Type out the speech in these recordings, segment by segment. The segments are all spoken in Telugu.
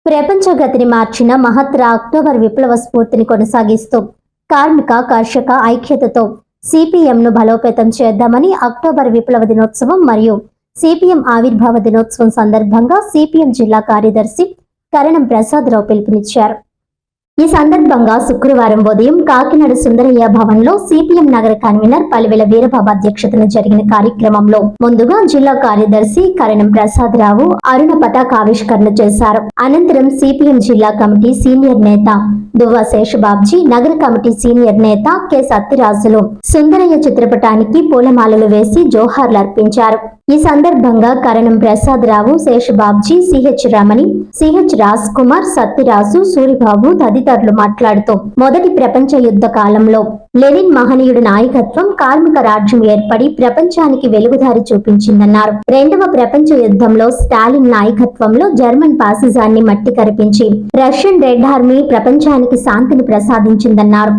ప్రపంచ గతిని మార్చిన మహత్తర అక్టోబర్ విప్లవ స్ఫూర్తిని కొనసాగిస్తూ కార్మిక కర్షక ఐక్యతతో సిపిఎంను బలోపేతం చేద్దామని అక్టోబర్ విప్లవ దినోత్సవం మరియు సిపిఎం ఆవిర్భావ దినోత్సవం సందర్భంగా సిపిఎం జిల్లా కార్యదర్శి కరణం ప్రసాదరావు పిలుపునిచ్చారు. ఈ సందర్భంగా శుక్రవారం ఉదయం కాకినాడ సుందరయ్య భవన్లో సిపిఎం నగర కన్వీనర్ పలివెల వీరబాబు అధ్యక్షతన జరిగిన కార్యక్రమంలో ముందుగా జిల్లా కార్యదర్శి కరణం ప్రసాదరావు అరుణ పతాకావిష్కరణ చేశారు. అనంతరం సిపిఎం జిల్లా కమిటీ సీనియర్ నేత దువ్వ శేషబాబ్జీ, నగర కమిటీ సీనియర్ నేత కె సత్యరాజులు సుందరయ్య చిత్రపటానికి పూలమాలలు వేసి జోహార్లు అర్పించారు. ఈ సందర్భంగా కరణం ప్రసాదరావు, శేషబాబ్జీ, సిహెచ్ రమణి, సిహెచ్ రాజ్ కుమార్, సత్యరాజు, సూరిబాబు తదితరులు మాట్లాడుతూ మొదటి ప్రపంచ యుద్ధ కాలంలో లెనిన్ మహనీయుడి నాయకత్వం కార్మిక రాజ్యం ఏర్పడి ప్రపంచానికి వెలుగుదారి చూపించిందన్నారు. రెండవ ప్రపంచ యుద్ధంలో స్టాలిన్ నాయకత్వంలో జర్మన్ ఫాసిజాన్ని మట్టి కరిపించి రష్యన్ రెడ్ ఆర్మీ ప్రపంచానికి శాంతిని ప్రసాదించిందన్నారు.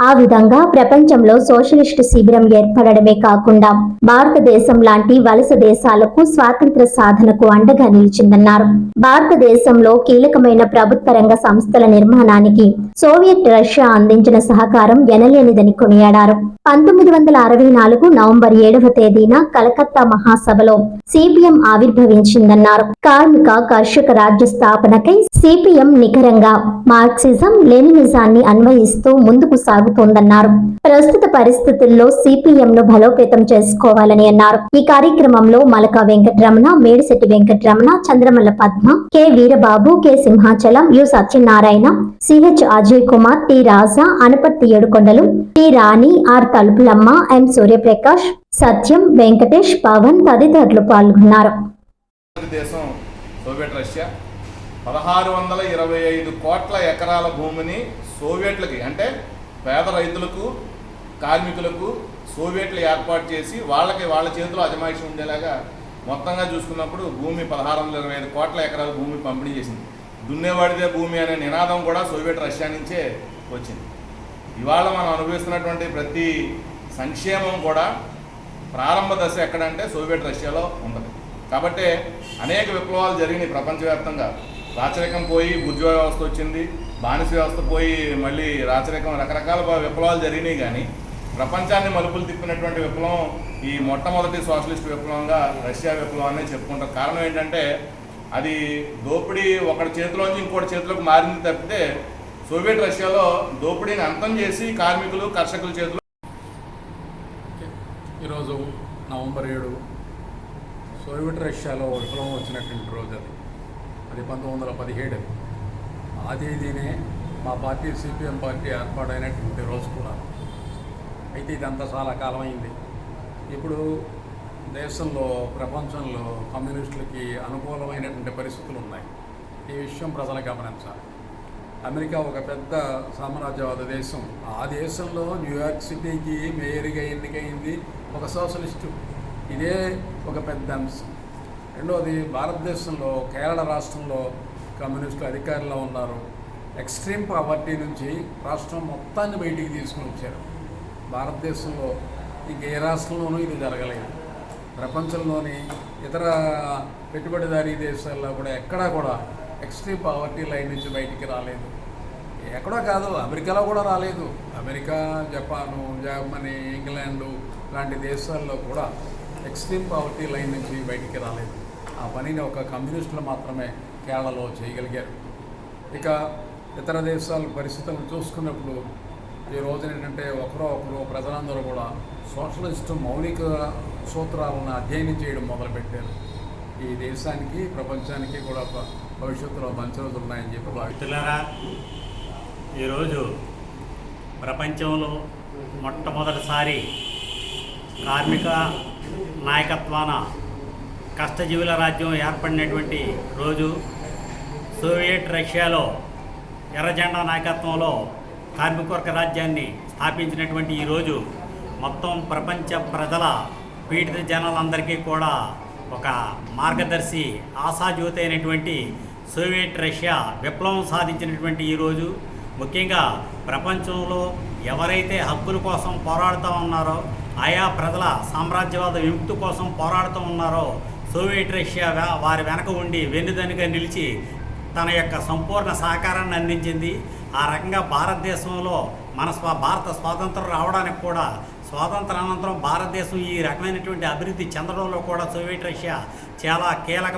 ఆ విధంగా ప్రపంచంలో సోషలిస్టు శిబిరం ఏర్పడమే కాకుండా భారతదేశం లాంటి వలస దేశాలకు స్వాతంత్ర సాధనకు అండగా నిలిచిందన్నారు. భారతదేశంలో కీలకమైన ప్రభుత్వ రంగ సంస్థల నిర్మాణానికి సోవియట్ రష్యా అందించిన సహకారం ఎనలేనిదని కొనియాడారు. 1964 నవంబర్ 7వ తేదీన కలకత్తా మహాసభలో సిపిఎం ఆవిర్భవించిందన్నారు. కార్మిక కర్షక రాజ్య స్థాపనకై సిపిఎం నికరంగా మార్క్సిజం లెనినిజాన్ని అన్వయిస్తూ ముందుకు సాగుతోందన్నారు. ప్రస్తుత పరిస్థితుల్లో సిపిఎం ను బలోపేతం చేసుకోవాలని అన్నారు. ఈ కార్యక్రమంలో Malaka Venkataramana, Medisetti Venkataramana, Chandramalla Padma, K Veerababu, K Simhachalam, U Satyanarayana, CH Ajay Kumar, T Raja, Anaparthi Edukondalu, T Rani, R Talupulamma, M Suryaprakash, Satyam, Venkatesh, Pavan తదితరులు పాల్గొన్నారు. 1625 కోట్ల ఎకరాల భూమిని సోవియట్లకి, అంటే పేద రైతులకు, కార్మికులకు సోవియట్లు ఏర్పాటు చేసి వాళ్ళ చేతిలో అజమాయిషి ఉండేలాగా మొత్తంగా చూసుకున్నప్పుడు భూమి 1625 కోట్ల ఎకరాల భూమి పంపిణీ చేసింది. దున్నేవాడిదే భూమి అనే నినాదం కూడా సోవియట్ రష్యా నుంచే వచ్చింది. ఇవాళ మనం అనుభవిస్తున్నటువంటి ప్రతి సంక్షేమం కూడా ప్రారంభ దశ ఎక్కడంటే సోవియట్ రష్యాలో ఉంటుంది. కాబట్టి అనేక విప్లవాలు జరిగినాయి ప్రపంచవ్యాప్తంగా. రాచరికం పోయి బుర్జువా వ్యవస్థ వచ్చింది, బానిస వ్యవస్థ పోయి మళ్ళీ రాచరికం, రకరకాల విప్లవాలు జరిగినాయి. కానీ ప్రపంచాన్ని మలుపులు తిప్పినటువంటి విప్లవం ఈ మొట్టమొదటి సోషలిస్ట్ విప్లవంగా రష్యా విప్లవాన్ని చెప్పుకుంటారు. కారణం ఏంటంటే అది దోపిడీ ఒకటి చేతిలోంచి ఇంకోటి చేతిలోకి మారింది తప్పితే సోవియట్ రష్యాలో దోపిడీని అంతం చేసి కార్మికులు కర్షకుల చేతిలో. ఈరోజు నవంబర్ 7 సోవియట్ రష్యాలో విప్లవం వచ్చినటువంటి రోజు. అది 1917. ఆ తేదీనే మా పార్టీ సిపిఎం పార్టీ ఏర్పాటైనటువంటి రోజు కూడా. అయితే ఇదంతా చాలా కాలం అయింది. ఇప్పుడు దేశంలో, ప్రపంచంలో కమ్యూనిస్టులకి అనుకూలమైనటువంటి పరిస్థితులు ఉన్నాయి. ఈ విషయం ప్రజలు గమనించాలి. అమెరికా ఒక పెద్ద సామ్రాజ్యవాద దేశం. ఆ దేశంలో న్యూయార్క్ సిటీకి మేయర్గా ఎన్నికైంది ఒక సోషలిస్టు. ఇదే ఒక పెద్ద అంశం. రెండవది, భారతదేశంలో కేరళ రాష్ట్రంలో కమ్యూనిస్టులు అధికారంలో ఉన్నారు. ఎక్స్ట్రీమ్ పావర్టీ నుంచి రాష్ట్రం మొత్తాన్ని బయటికి తీసుకుని వచ్చారు. భారతదేశంలో ఇంక ఏ రాష్ట్రంలోనూ ఇది జరగలేదు. ప్రపంచంలోని ఇతర పెట్టుబడిదారీ దేశాల్లో కూడా ఎక్కడా కూడా ఎక్స్ట్రీమ్ పావర్టీ లైన్ నుంచి బయటికి రాలేదు. ఎక్కడో కాదు, అమెరికాలో కూడా రాలేదు. అమెరికా, జపాను, జర్మనీ, ఇంగ్లాండు లాంటి దేశాల్లో కూడా ఎక్స్ట్రీమ్ పావర్టీ లైన్ నుంచి బయటికి రాలేదు. ఆ పనిని ఒక కమ్యూనిస్టులు మాత్రమే కేరళలో చేయగలిగారు. ఇక ఇతర దేశాల పరిస్థితులను చూసుకున్నప్పుడు ఈ రోజున ఏంటంటే ఒకరు ప్రజలందరూ కూడా సోషలిస్టు మౌలిక సూత్రాలను అధ్యయనం చేయడం మొదలుపెట్టారు. ఈ దేశానికి, ప్రపంచానికి కూడా భవిష్యత్తులో మంచి రోజులు ఉన్నాయని చెప్పి భావిస్తున్నారా. ఈరోజు ప్రపంచంలో మొట్టమొదటిసారి కార్మిక నాయకత్వాన కష్టజీవుల రాజ్యం ఏర్పడినటువంటి రోజు. సోవియట్ రష్యాలో ఎర్రజెండా నాయకత్వంలో కార్మికవర్గ రాజ్యాన్ని స్థాపించినటువంటి ఈరోజు మొత్తం ప్రపంచ ప్రజల, పీడిత జనాలందరికీ కూడా ఒక మార్గదర్శి, ఆశాజ్యోతి అయినటువంటి సోవియట్ రష్యా విప్లవం సాధించినటువంటి ఈరోజు. ముఖ్యంగా ప్రపంచంలో ఎవరైతే హక్కుల కోసం పోరాడుతూ ఉన్నారో, ఆయా ప్రజల సామ్రాజ్యవాద విముక్తి కోసం పోరాడుతూ ఉన్నారో, సోవియట్ రష్యా వారి వెనక ఉండి వెన్నుదన్నుగా నిలిచి తన యొక్క సంపూర్ణ సహకారాన్ని అందించింది. ఆ రకంగా భారతదేశంలో భారత స్వాతంత్రం రావడానికి కూడా స్వాతంత్ర అనంతరం భారతదేశం ఈ రకమైనటువంటి అభివృద్ధి చెందడంలో కూడా సోవియట్ రష్యా చాలా కీలక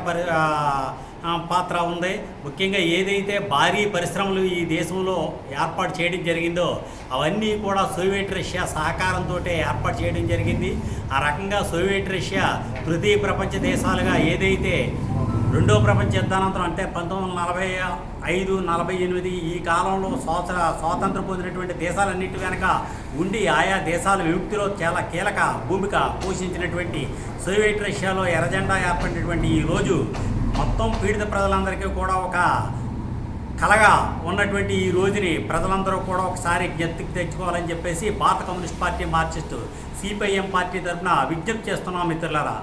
పాత్ర ఉంది. ముఖ్యంగా ఏదైతే భారీ పరిశ్రమలు ఈ దేశంలో ఏర్పాటు చేయడం జరిగిందో అవన్నీ కూడా సోవియట్ రష్యా సహకారంతో ఏర్పాటు చేయడం జరిగింది. ఆ రకంగా సోవియట్ రష్యా తృతీయ ప్రపంచ దేశాలుగా ఏదైతే రెండో ప్రపంచ యుద్ధానంతరం అంటే 1945-48 ఈ కాలంలో స్వాతంత్రం పొందినటువంటి దేశాలన్నిటి వెనక ఉండి ఆయా దేశాల విముక్తిలో చాలా కీలక భూమిక పోషించినటువంటి సోవియట్ రష్యాలో ఎర్రజెండా ఏర్పడినటువంటి ఈ రోజు మొత్తం పీడిత ప్రజలందరికీ కూడా ఒక కలగా ఉన్నటువంటి ఈ రోజుని ప్రజలందరూ కూడా ఒకసారి జ్ఞప్తికి తెచ్చుకోవాలని చెప్పేసి భారత communist party Marxist CPIM party తరఫున విజ్ఞప్తి చేస్తున్నాం మిత్రులారా.